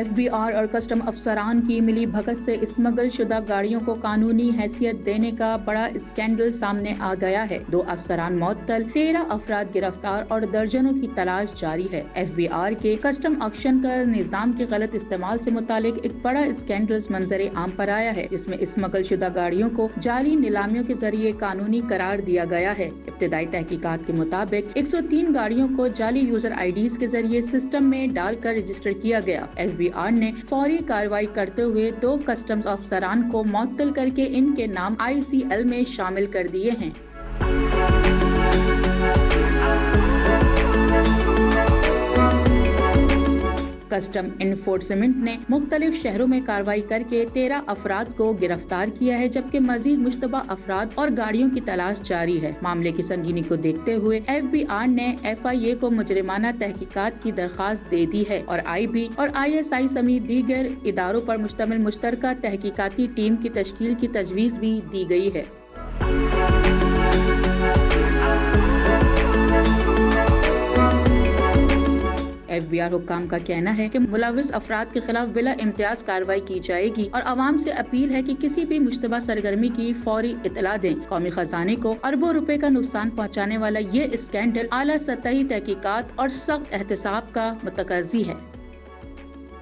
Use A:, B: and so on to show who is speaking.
A: FBR اور custom افسران کی ملی بھگت سے اسمگل شدہ گاڑیوں کو قانونی حیثیت دینے کا بڑا اسکینڈل سامنے آ گیا ہے۔ 2 افسران معطل، 13 افراد گرفتار اور درجنوں کی تلاش جاری ہے۔ FBR کے کسٹم آکشن کا نظام کے غلط استعمال سے متعلق ایک بڑا اسکینڈل منظر عام پر آیا ہے، جس میں اسمگل شدہ گاڑیوں کو جعلی نیلامیوں کے ذریعے قانونی قرار دیا گیا ہے۔ ابتدائی تحقیقات کے مطابق 103 گاڑیوں کو جعلی یوزر IDs کے ذریعے سسٹم میں ڈال کر رجسٹر کیا گیا۔ FBR نے فوری کارروائی کرتے ہوئے 2 کسٹمز افسران کو معطل کر کے ان کے نام ICL میں شامل کر دیے ہیں۔ کسٹم انفورسمنٹ نے مختلف شہروں میں کارروائی کر کے 13 افراد کو گرفتار کیا ہے، جبکہ مزید مشتبہ افراد اور گاڑیوں کی تلاش جاری ہے۔ معاملے کی سنگینی کو دیکھتے ہوئے FBR نے FIA کو مجرمانہ تحقیقات کی درخواست دے دی ہے اور IB اور ISI سمیت دیگر اداروں پر مشتمل مشترکہ تحقیقاتی ٹیم کی تشکیل کی تجویز بھی دی گئی ہے۔ FBR حکام کا کہنا ہے کہ ملوث افراد کے خلاف بلا امتیاز کارروائی کی جائے گی اور عوام سے اپیل ہے کہ کسی بھی مشتبہ سرگرمی کی فوری اطلاع دیں۔ قومی خزانے کو اربوں روپے کا نقصان پہنچانے والا یہ اسکینڈل اعلیٰ سطحی تحقیقات اور سخت احتساب کا متقاضی ہے۔